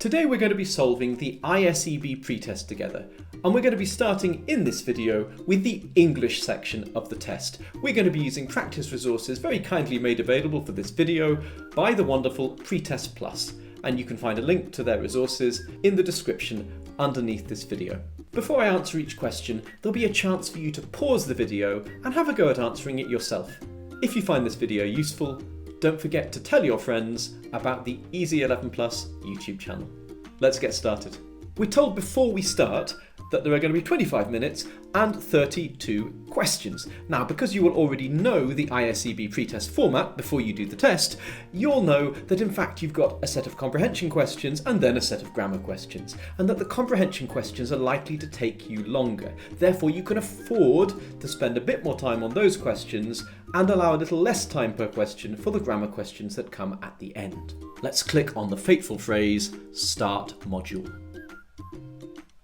Today we're going to be solving the ISEB pretest together, and we're going to be starting in this video with the English section of the test. We're going to be using practice resources very kindly made available for this video by the wonderful Pretest Plus, and you can find a link to their resources in the description underneath this video. Before I answer each question, there'll be a chance for you to pause the video and have a go at answering it yourself. If you find this video useful, don't forget to tell your friends about the Easy 11 Plus YouTube channel. Let's get started. We're told before we start that there are going to be 25 minutes and 32 questions. Now, because you will already know the ISEB pretest format before you do the test, you'll know that in fact you've got a set of comprehension questions and then a set of grammar questions, and that the comprehension questions are likely to take you longer. Therefore, you can afford to spend a bit more time on those questions and allow a little less time per question for the grammar questions that come at the end. Let's click on the fateful phrase, Start Module.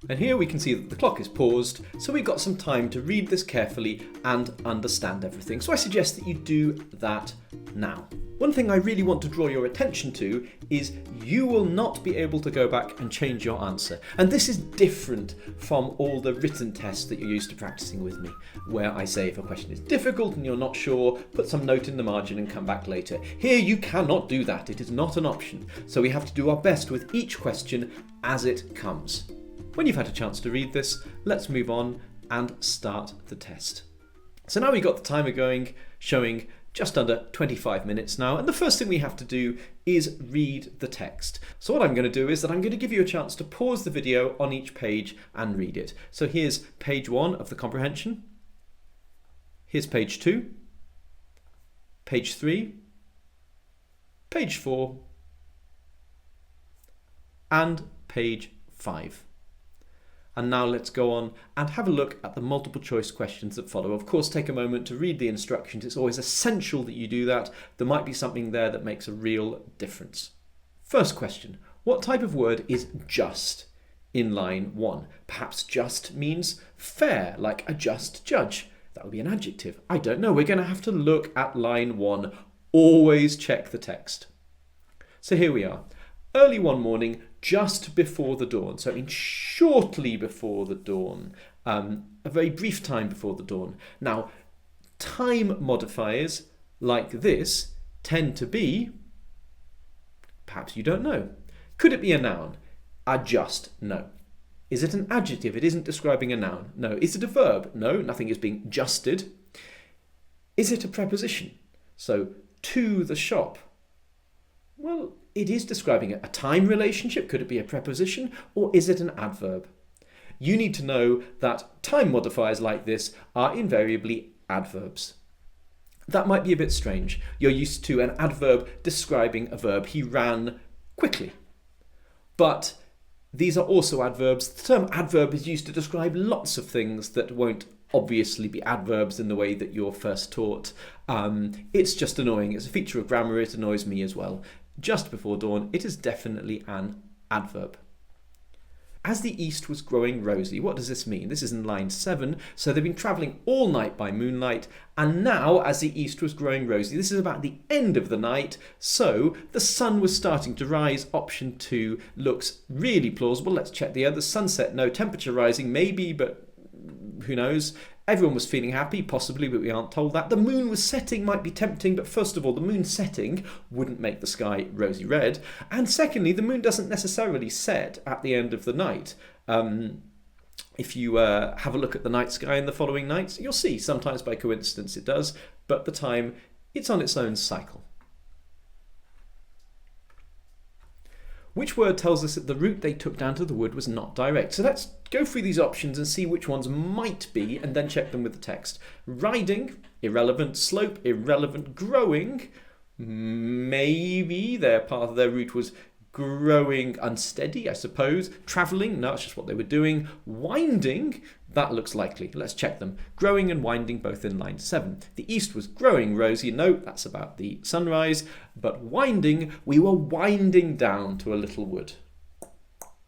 And here we can see that the clock is paused, so we've got some time to read this carefully and understand everything. So I suggest that you do that now. One thing I really want to draw your attention to is you will not be able to go back and change your answer. And this is different from all the written tests that you're used to practicing with me, where I say if a question is difficult and you're not sure, put some note in the margin and come back later. Here you cannot do that. It is not an option. So we have to do our best with each question as it comes. When you've had a chance to read this, let's move on and start the test. So now we've got the timer going, showing just under 25 minutes now, and the first thing we have to do is read the text. So what I'm going to do is that I'm going to give you a chance to pause the video on each page and read it. So here's page 1 of the comprehension, here's page 2, page 3, page 4, and page 5. And now let's go on and have a look at the multiple choice questions that follow. Of course, take a moment to read the instructions. It's always essential that you do that. There might be something there that makes a real difference. First question, what type of word is just in line 1? Perhaps just means fair, like a just judge. That would be an adjective. I don't know. We're going to have to look at line 1. Always check the text. So here we are. Early one morning, just before the dawn. So it means shortly before the dawn. A very brief time before the dawn. Now, time modifiers like this tend to be, perhaps you don't know. Could it be a noun? Just, no. Is it an adjective? It isn't describing a noun. No. Is it a verb? No, nothing is being justed. Is it a preposition? So, to the shop. Well, it is describing a time relationship. Could it be a preposition, or is it an adverb? You need to know that time modifiers like this are invariably adverbs. That might be a bit strange. You're used to an adverb describing a verb. He ran quickly. But these are also adverbs. The term adverb is used to describe lots of things that won't obviously be adverbs in the way that you're first taught. It's just annoying. It's a feature of grammar. It annoys me as well. Just before dawn, it is definitely an adverb. As the east was growing rosy, what does this mean? This is in line 7, so they've been travelling all night by moonlight, and now as the east was growing rosy, this is about the end of the night, so the sun was starting to rise. Option 2 looks really plausible. Let's check the other. Sunset, no. Temperature rising, maybe, but who knows? Everyone was feeling happy, possibly, but we aren't told that. The moon was setting, might be tempting, but first of all, the moon setting wouldn't make the sky rosy red. And secondly, the moon doesn't necessarily set at the end of the night. If you have a look at the night sky in the following nights, you'll see sometimes by coincidence it does, but the time, it's on its own cycle. Which word tells us that the route they took down to the wood was not direct? So let's go through these options and see which ones might be, and then check them with the text. Riding, irrelevant. Slope, irrelevant. Growing, maybe their path, their route was growing unsteady, I suppose. Travelling, no, it's just what they were doing. Winding, that looks likely. Let's check them. Growing and winding, both in line 7. The east was growing rosy. No, that's about the sunrise. But winding, we were winding down to a little wood.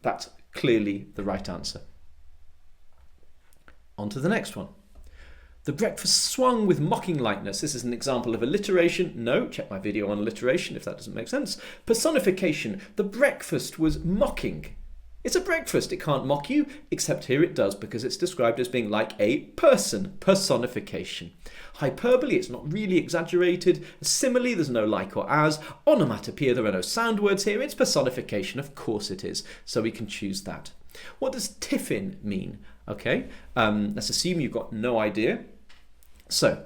That's clearly the right answer. On to the next one. The breakfast swung with mocking lightness. This is an example of alliteration. No, check my video on alliteration if that doesn't make sense. Personification. The breakfast was mocking. It's a breakfast. It can't mock you, except here it does because it's described as being like a person. Personification. Hyperbole, it's not really exaggerated. Simile, there's no like or as. Onomatopoeia, there are no sound words here. It's personification. Of course it is. So we can choose that. What does tiffin mean? Okay, let's assume you've got no idea. So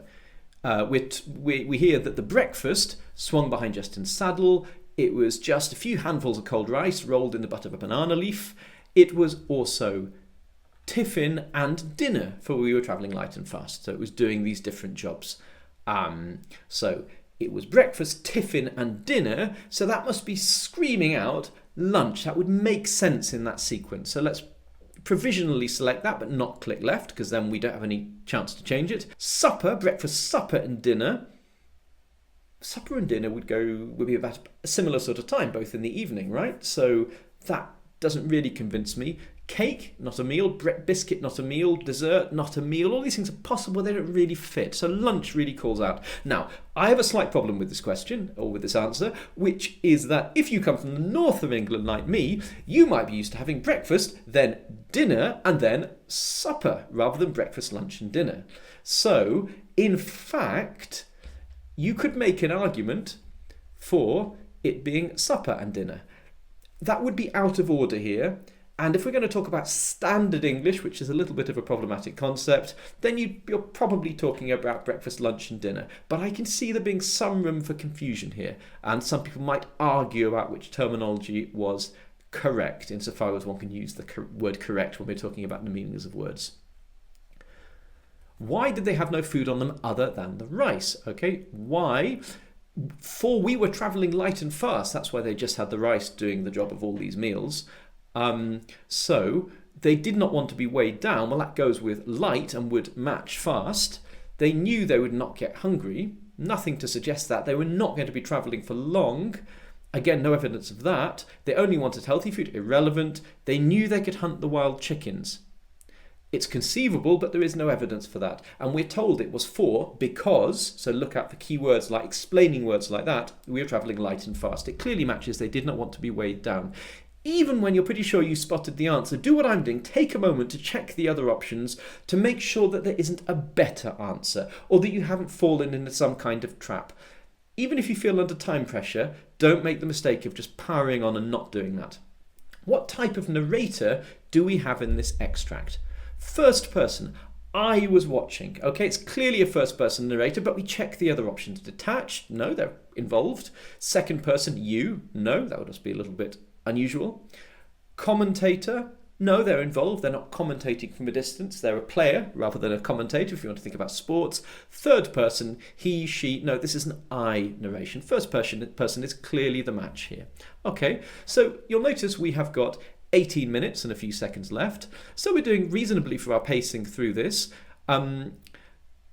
we hear that the breakfast swung behind Justin's saddle. It was just a few handfuls of cold rice rolled in the butt of a banana leaf. It was also tiffin and dinner, for we were travelling light and fast. So it was doing these different jobs. So it was breakfast, tiffin and dinner. So that must be screaming out lunch. That would make sense in that sequence. So let's provisionally select that, but not click left, because then we don't have any chance to change it. Supper, breakfast, supper and dinner. Supper and dinner would be about a similar sort of time, both in the evening, right? So that doesn't really convince me. Cake, not a meal. Biscuit, not a meal. Dessert, not a meal. All these things are possible, they don't really fit. So lunch really calls out. Now, I have a slight problem with this question, or with this answer, which is that if you come from the north of England like me, you might be used to having breakfast, then dinner, and then supper, rather than breakfast, lunch, and dinner. So, in fact, you could make an argument for it being supper and dinner. That would be out of order here. And if we're going to talk about standard English, which is a little bit of a problematic concept, then you're probably talking about breakfast, lunch and dinner. But I can see there being some room for confusion here. And some people might argue about which terminology was correct, insofar as one can use the word correct when we're talking about the meanings of words. Why did they have no food on them other than the rice? Okay, why? For we were travelling light and fast. That's why they just had the rice doing the job of all these meals. So they did not want to be weighed down. Well, that goes with light and would match fast. They knew they would not get hungry. Nothing to suggest that. They were not going to be travelling for long. Again, no evidence of that. They only wanted healthy food. Irrelevant. They knew they could hunt the wild chickens. It's conceivable, but there is no evidence for that. And we're told it was because, so look out for keywords like explaining words like that, we were travelling light and fast. It clearly matches they did not want to be weighed down. Even when you're pretty sure you spotted the answer, do what I'm doing. Take a moment to check the other options to make sure that there isn't a better answer or that you haven't fallen into some kind of trap. Even if you feel under time pressure, don't make the mistake of just powering on and not doing that. What type of narrator do we have in this extract? First person. I was watching. Okay, it's clearly a first person narrator, but we check the other options. Detached? No, they're involved. Second person. You? No, that would just be a little bit unusual. Commentator? No, they're involved. They're not commentating from a distance. They're a player rather than a commentator if you want to think about sports. Third person, he, she. No, this is an I narration. First person is clearly the match here. Okay, so you'll notice we have got 18 minutes and a few seconds left. So we're doing reasonably for our pacing through this. And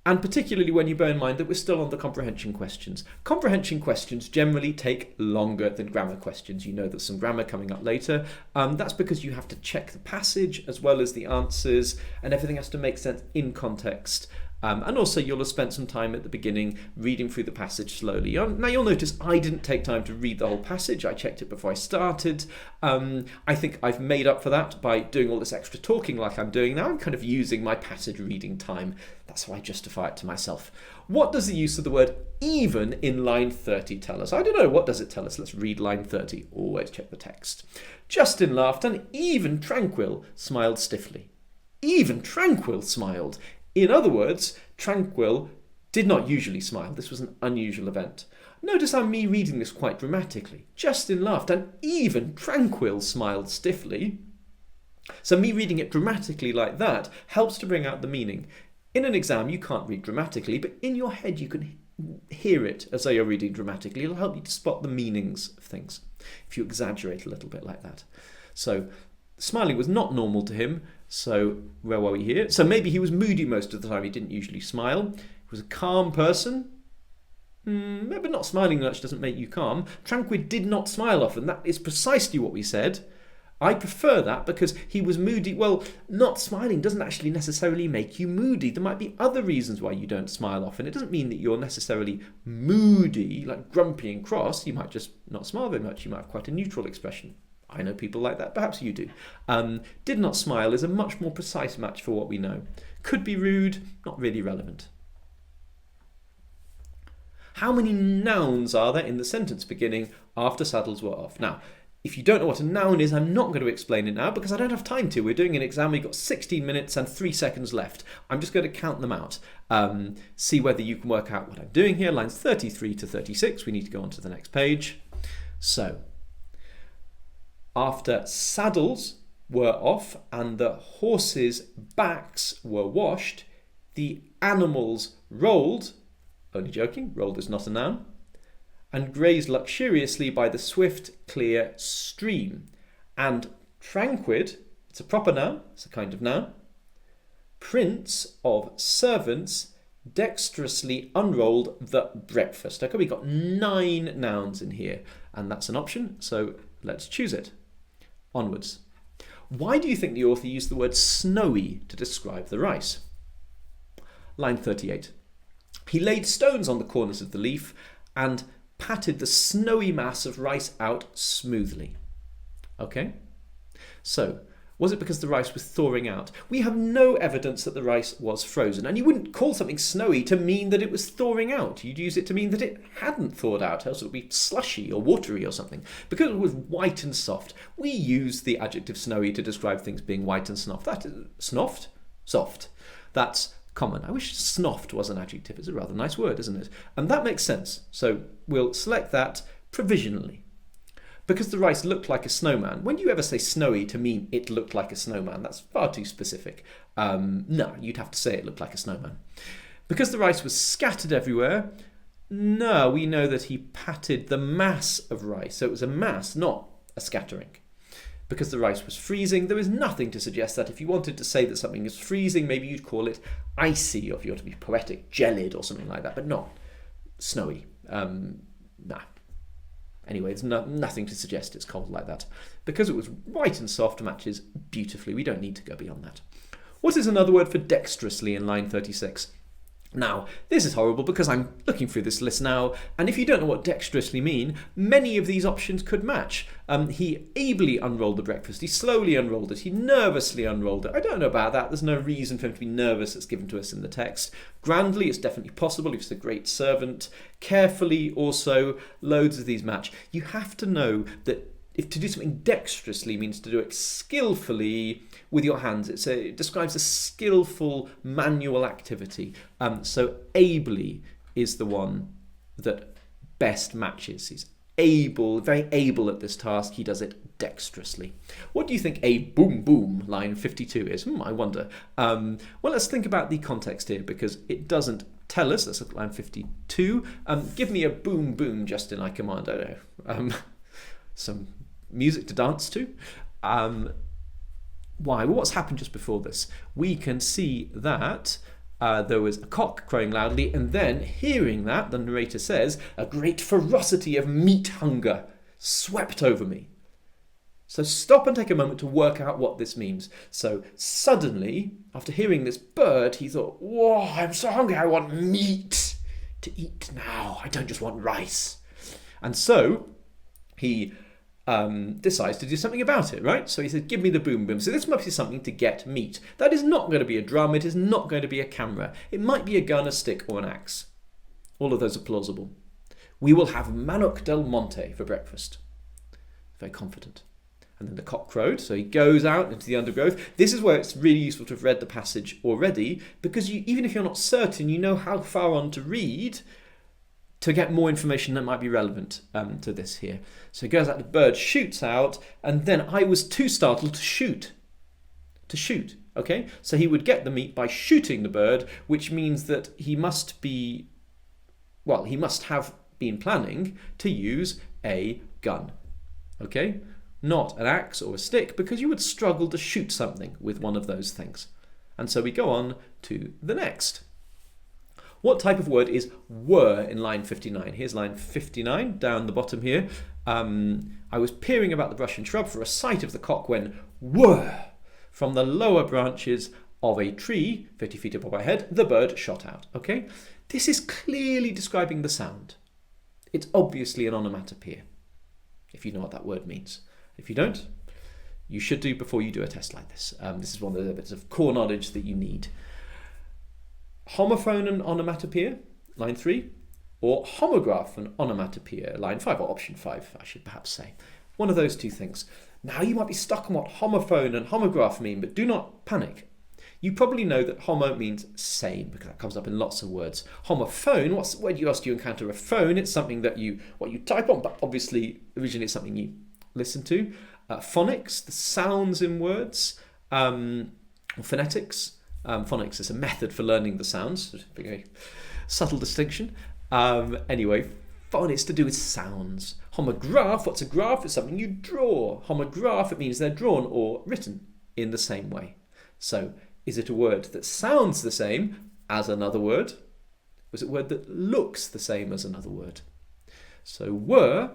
particularly when you bear in mind that we're still on the comprehension questions. Comprehension questions generally take longer than grammar questions. You know there's some grammar coming up later. That's because you have to check the passage as well as the answers, and everything has to make sense in context. And also you'll have spent some time at the beginning reading through the passage slowly. Now you'll notice I didn't take time to read the whole passage. I checked it before I started. I think I've made up for that by doing all this extra talking like I'm doing now. I'm kind of using my passage reading time. That's how I justify it to myself. What does the use of the word even in line 30 tell us? I don't know. What does it tell us? Let's read line 30. Always check the text. Justin laughed and even Tranquil smiled stiffly. Even Tranquil smiled. In other words, Tranquil did not usually smile. This was an unusual event. Notice how me reading this quite dramatically. Justin laughed and even Tranquil smiled stiffly. So me reading it dramatically like that helps to bring out the meaning. In an exam, you can't read dramatically, but in your head you can hear it as though you're reading dramatically. It'll help you to spot the meanings of things if you exaggerate a little bit like that. So smiling was not normal to him. So where were we here? So maybe he was moody most of the time. He didn't usually smile. He was a calm person. But not smiling much doesn't make you calm. Tranquil did not smile often. That is precisely what we said. I prefer that because he was moody. Well, not smiling doesn't actually necessarily make you moody. There might be other reasons why you don't smile often. It doesn't mean that you're necessarily moody, like grumpy and cross. You might just not smile very much. You might have quite a neutral expression. I know people like that. Perhaps you do. Did not smile is a much more precise match for what we know. Could be rude, not really relevant. How many nouns are there in the sentence beginning after saddles were off? Now, if you don't know what a noun is, I'm not going to explain it now because I don't have time to. We're doing an exam, we've got 16 minutes and 3 seconds left. I'm just going to count them out. See whether you can work out what I'm doing here. Lines 33 to 36. We need to go on to the next page. So, after saddles were off and the horses' backs were washed, the animals rolled, only joking, rolled is not a noun, and grazed luxuriously by the swift, clear stream. And tranquid, it's a proper noun, it's a kind of noun. Prince of servants dexterously unrolled the breakfast. Okay, we've got 9 nouns in here, and that's an option, so let's choose it. Onwards. Why do you think the author used the word snowy to describe the rice? Line 38. He laid stones on the corners of the leaf and patted the snowy mass of rice out smoothly. Okay? So, was it because the rice was thawing out? We have no evidence that the rice was frozen, and you wouldn't call something snowy to mean that it was thawing out. You'd use it to mean that it hadn't thawed out, else it would be slushy or watery or something. Because it was white and soft, we use the adjective snowy to describe things being white and soft. That is snoft? Soft. That's common. I wish snoft was an adjective. It's a rather nice word, isn't it? And that makes sense. So we'll select that provisionally. Because the rice looked like a snowman. When do you ever say snowy to mean it looked like a snowman? That's far too specific. No, you'd have to say it looked like a snowman. Because the rice was scattered everywhere, no, we know that he patted the mass of rice. So it was a mass, not a scattering. Because the rice was freezing, there is nothing to suggest that if you wanted to say that something is freezing, maybe you'd call it icy, or if you want to be poetic, gelid or something like that, but not snowy. Nah. Anyway, there's nothing to suggest it's cold like that. Because it was white and soft, matches beautifully. We don't need to go beyond that. What is another word for dexterously in line 36? Now, this is horrible because I'm looking through this list now, and if you don't know what dexterously mean, many of these options could match. He ably unrolled the breakfast, he slowly unrolled it, he nervously unrolled it. I don't know about that, there's no reason for him to be nervous that's given to us in the text. Grandly, it's definitely possible if he's a great servant. Carefully, also, loads of these match. You have to know that if to do something dexterously means to do it skillfully with your hands. It describes a skillful manual activity. So ably is the one that best matches. He's able, very able at this task. He does it dexterously. What do you think a boom boom line 52 is? I wonder. Well, let's think about the context here because it doesn't tell us. Let's look at line 52. Give me a boom boom, Justin, I command. I don't know. Some music to dance to. Why? Well, what's happened just before this? We can see that there was a cock crowing loudly, and then, hearing that, the narrator says, a great ferocity of meat hunger swept over me. So stop and take a moment to work out what this means. So suddenly, after hearing this bird, he thought, whoa, I'm so hungry, I want meat to eat now. I don't just want rice. And so he decides to do something about it, right? So he says, give me the boom boom. So this must be something to get meat. That is not going to be a drum. It is not going to be a camera. It might be a gun, a stick, or an axe. All of those are plausible. We will have Mannoc del Monte for breakfast. Very confident. And then the cock crowed, so he goes out into the undergrowth. This is where it's really useful to have read the passage already, because even if you're not certain, you know how far on to read to get more information that might be relevant to this here. So he goes out, the bird shoots out, and then I was too startled to shoot. To shoot, okay? So he would get the meat by shooting the bird, which means that he must have been planning to use a gun, okay? Not an axe or a stick, because you would struggle to shoot something with one of those things. And so we go on to the next. What type of word is were in line 59? Here's line 59 down the bottom here. I was peering about the brush and shrub for a sight of the cock when were from the lower branches of a tree, 50 feet above my head, the bird shot out. Okay, this is clearly describing the sound. It's obviously an onomatopoeia, if you know what that word means. If you don't, you should do before you do a test like this. This is one of the bits of core knowledge that you need. Homophone and onomatopoeia, line 3, or homograph and onomatopoeia, line 5, or option 5, I should perhaps say. One of those two things. Now you might be stuck on what homophone and homograph mean, but do not panic. You probably know that homo means same, because that comes up in lots of words. Homophone, where else do you encounter a phone? It's something that you type on, but obviously originally it's something you listen to. Phonics, the sounds in words, or phonetics. Phonics is a method for learning the sounds, a very subtle distinction. Anyway, phonics to do with sounds. Homograph, what's a graph? It's something you draw. Homograph, it means they're drawn or written in the same way. So, is it a word that sounds the same as another word? Or is it a word that looks the same as another word? So, were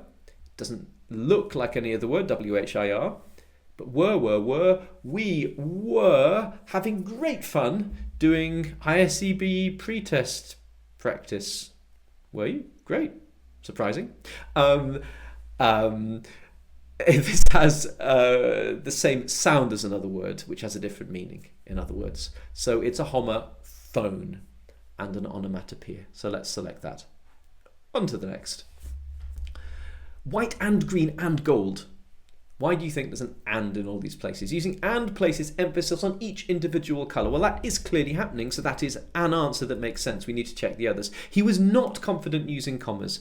doesn't look like any other word, W-H-I-R, but were, we were having great fun doing ISEB PreTest practice. Were you? Great. Surprising. This has the same sound as another word, which has a different meaning, in other words. So it's a homophone and an onomatopoeia. So let's select that. On to the next. White and green and gold. Why do you think there's an and in all these places? Using and places emphasis on each individual colour. Well, that is clearly happening, so that is an answer that makes sense. We need to check the others. He was not confident using commas.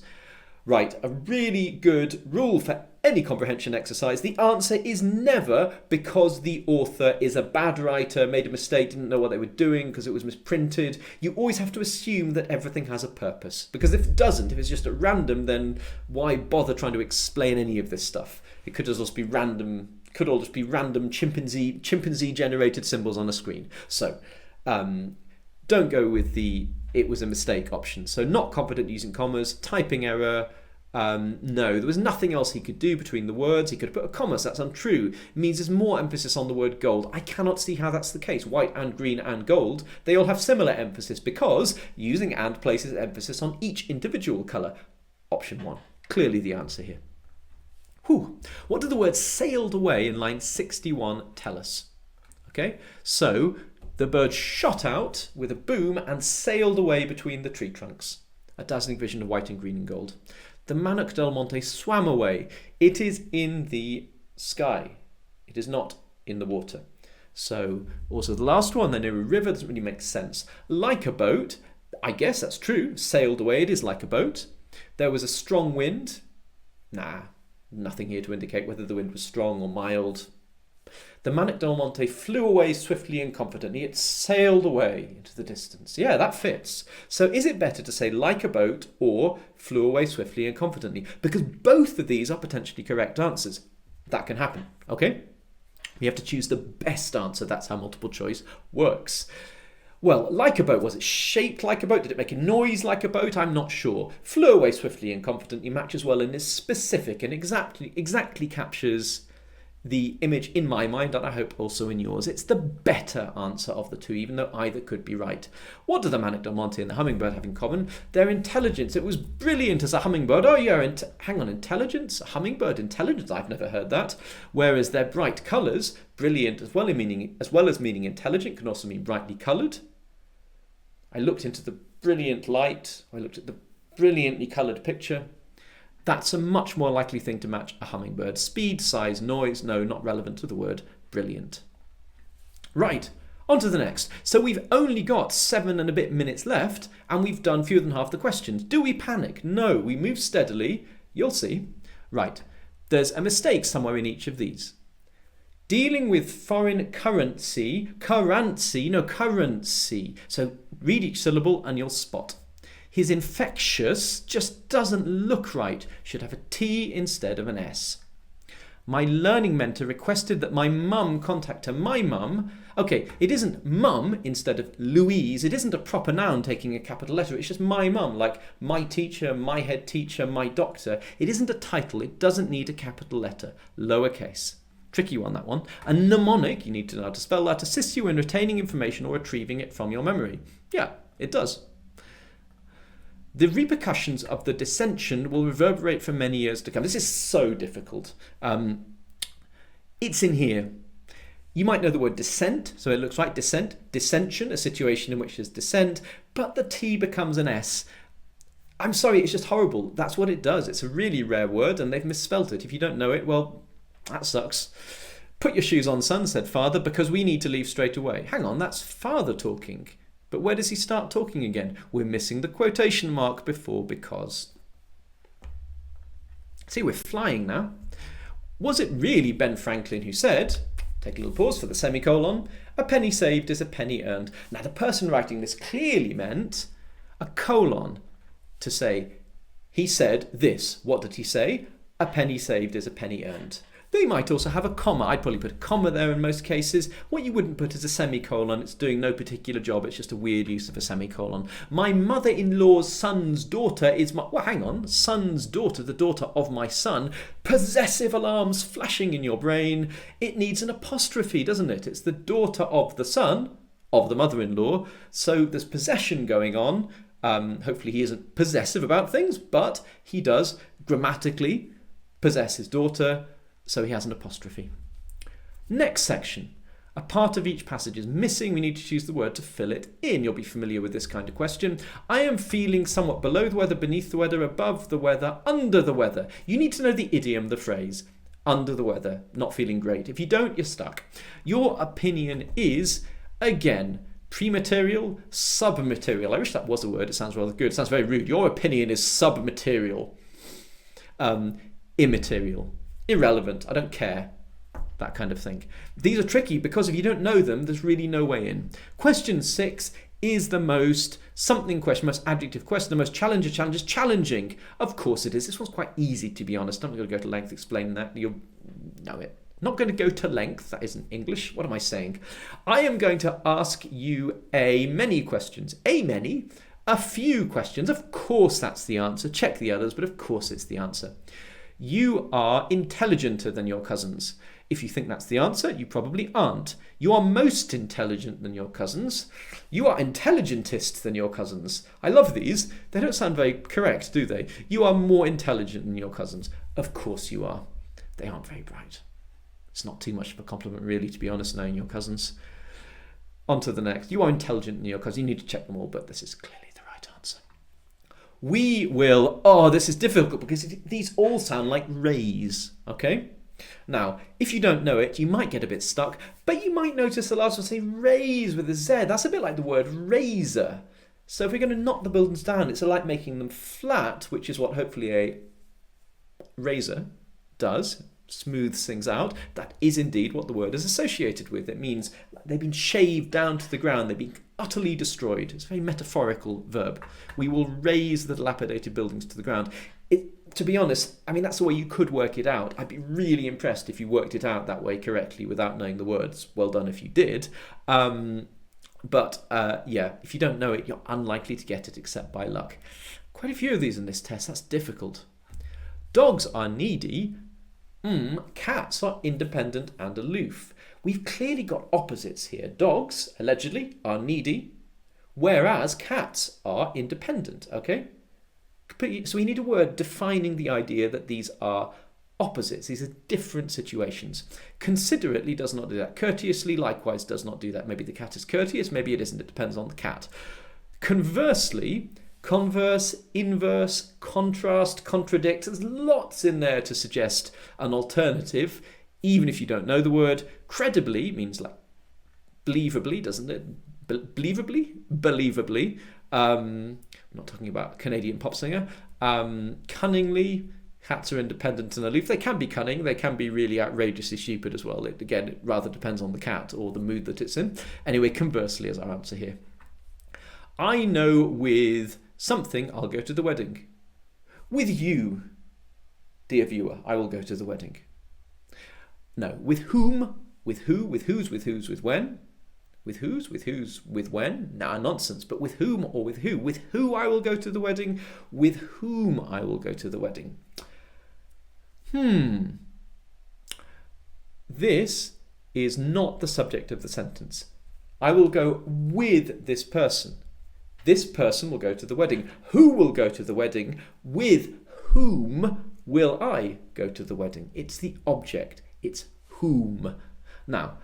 Right, a really good rule for any comprehension exercise. The answer is never because the author is a bad writer, made a mistake, didn't know what they were doing because it was misprinted. You always have to assume that everything has a purpose. Because if it doesn't, if it's just at random, then why bother trying to explain any of this stuff? It could just be random, could all just be random chimpanzee generated symbols on a screen. So don't go with the it was a mistake option. So not competent using commas, typing error. No, there was nothing else he could do between the words. He could have put a comma, so that's untrue. It means there's more emphasis on the word gold. I cannot see how that's the case. White and green and gold, they all have similar emphasis because using and places emphasis on each individual colour. Option 1, clearly the answer here. Whew. What did the word sailed away in line 61 tell us? Okay, so the bird shot out with a boom and sailed away between the tree trunks. A dazzling vision of white and green and gold. The Manoc del Monte swam away. It is in the sky. It is not in the water. So also the last one, they're near a river, doesn't really make sense. Like a boat, I guess that's true. Sailed away, it is like a boat. There was a strong wind. Nah, nothing here to indicate whether the wind was strong or mild. The Manoc del Monte flew away swiftly and confidently. It sailed away into the distance. Yeah, that fits. So is it better to say like a boat or flew away swiftly and confidently? Because both of these are potentially correct answers. That can happen, okay? We have to choose the best answer. That's how multiple choice works. Well, like a boat, was it shaped like a boat? Did it make a noise like a boat? I'm not sure. Flew away swiftly and confidently matches well and is specific and exactly captures the image in my mind, and I hope also in yours. It's the better answer of the two, even though either could be right. What do the Manoc del Monte and the hummingbird have in common? Their intelligence. It was brilliant as a hummingbird. Oh yeah, hang on, intelligence? A hummingbird intelligence? I've never heard that. Whereas their bright colours, brilliant as well as meaning intelligent, can also mean brightly coloured. I looked into the brilliant light. I looked at the brilliantly coloured picture. That's a much more likely thing to match a hummingbird. Speed, size, noise, no, not relevant to the word brilliant. Right, on to the next. So we've only got 7 and a bit minutes left, and we've done fewer than half the questions. Do we panic? No, we move steadily. You'll see. Right, there's a mistake somewhere in each of these. Dealing with foreign currency. So read each syllable and you'll spot. His infectious just doesn't look right. Should have a T instead of an S. My learning mentor requested that my mum contact her. My mum. Okay, it isn't mum instead of Louise. It isn't a proper noun taking a capital letter. It's just my mum, like my teacher, my head teacher, my doctor. It isn't a title. It doesn't need a capital letter. Lowercase. Tricky one, that one. A mnemonic, you need to know how to spell that, assists you in retaining information or retrieving it from your memory. Yeah, it does. The repercussions of the dissension will reverberate for many years to come. This is so difficult. It's in here. You might know the word dissent, so it looks like dissent. Dissension, a situation in which there's dissent, but the T becomes an S. I'm sorry, it's just horrible. That's what it does. It's a really rare word, and they've misspelt it. If you don't know it, well, that sucks. Put your shoes on, son, said father, because we need to leave straight away. Hang on, that's father talking. But where does he start talking again? We're missing the quotation mark before because. See, we're flying now. Was it really Ben Franklin who said, take a little pause for the semicolon, a penny saved is a penny earned? Now, the person writing this clearly meant a colon to say, he said this. What did he say? A penny saved is a penny earned. They might also have a comma. I'd probably put a comma there in most cases. What you wouldn't put is a semicolon. It's doing no particular job. It's just a weird use of a semicolon. My mother-in-law's son's daughter is my... Well, hang on. Son's daughter, the daughter of my son. Possessive alarms flashing in your brain. It needs an apostrophe, doesn't it? It's the daughter of the son of the mother-in-law. So there's possession going on. Hopefully he isn't possessive about things, but he does grammatically possess his daughter. So he has an apostrophe. Next section. A part of each passage is missing. We need to choose the word to fill it in. You'll be familiar with this kind of question. I am feeling somewhat below the weather, beneath the weather, above the weather, under the weather. You need to know the idiom, the phrase. Under the weather, not feeling great. If you don't, you're stuck. Your opinion is, again, prematerial, submaterial. I wish that was a word. It sounds rather good. It sounds very rude. Your opinion is submaterial. Immaterial. Irrelevant, I don't care, that kind of thing. These are tricky because if you don't know them, there's really no way in. Question 6 is the most something question, most adjective question, the most challenging. Of course it is. This one's quite easy, to be honest. I'm not going to go to length explaining that. You'll know it. Not going to go to length. That isn't English. What am I saying? I am going to ask you many questions. A few questions. Of course that's the answer. Check the others, but of course it's the answer. You are intelligenter than your cousins. If you think that's the answer, you probably aren't. You are most intelligent than your cousins. You are intelligentist than your cousins. I love these. They don't sound very correct, do they? You are more intelligent than your cousins. Of course you are. They aren't very bright. It's not too much of a compliment, really, to be honest, knowing your cousins. On to the next. You are intelligent than your cousins. You need to check them all, but this is clearly the right answer. We will, this is difficult because these all sound like raise, okay? Now, if you don't know it, you might get a bit stuck, but you might notice the last one say raise with a Z. That's a bit like the word razor. So if we're going to knock the buildings down, it's like making them flat, which is what hopefully a razor does, smooths things out. That is indeed what the word is associated with. It means they've been shaved down to the ground, they've been utterly destroyed. It's a very metaphorical verb. We will raise the dilapidated buildings to the ground. To be honest, I mean, that's the way you could work it out. I'd be really impressed if you worked it out that way correctly without knowing the words. Well done if you did. But if you don't know it, you're unlikely to get it except by luck. Quite a few of these in this test. That's difficult. Dogs are needy. Cats are independent and aloof. We've clearly got opposites here. Dogs, allegedly, are needy, whereas cats are independent, okay? So we need a word defining the idea that these are opposites. These are different situations. Considerately does not do that. Courteously, likewise, does not do that. Maybe the cat is courteous, maybe it isn't. It depends on the cat. Conversely, converse, inverse, contrast, contradict. There's lots in there to suggest an alternative, even if you don't know the word. Credibly means like believably, doesn't it? Believably. I'm not talking about a Canadian pop singer. Cunningly, cats are independent and aloof. They can be cunning. They can be really outrageously stupid as well. It rather depends on the cat or the mood that it's in. Anyway, conversely is our answer here. I know with something, I'll go to the wedding. With you, dear viewer, I will go to the wedding. No, with whom, with who, with whose, with whose, with when. With whose, with whose, with when? Nah, nonsense. But with whom or with who? With who I will go to the wedding, with whom I will go to the wedding. This is not the subject of the sentence. I will go with this person. This person will go to the wedding. Who will go to the wedding? With whom will I go to the wedding? It's the object. It's whom. Now,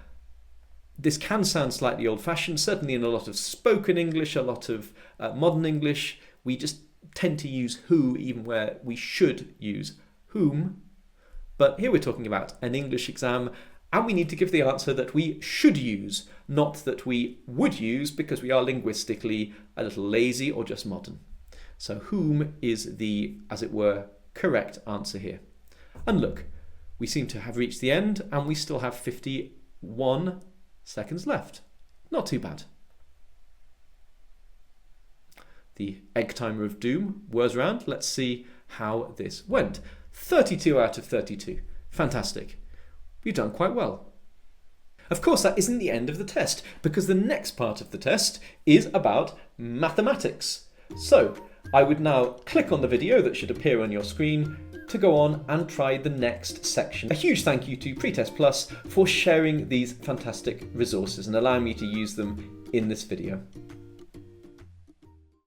this can sound slightly old-fashioned, certainly in a lot of spoken English, a lot of modern English. We just tend to use who even where we should use whom. But here we're talking about an English exam, and we need to give the answer that we should use, not that we would use because we are linguistically a little lazy or just modern. So whom is the, as it were, correct answer here. And look, we seem to have reached the end and we still have 51 seconds left. Not too bad. The egg timer of doom whirs around. Let's see how this went. 32 out of 32. Fantastic. You've done quite well. Of course, that isn't the end of the test, because the next part of the test is about mathematics. So I would now click on the video that should appear on your screen to go on and try the next section. A huge thank you to PreTest Plus for sharing these fantastic resources and allowing me to use them in this video.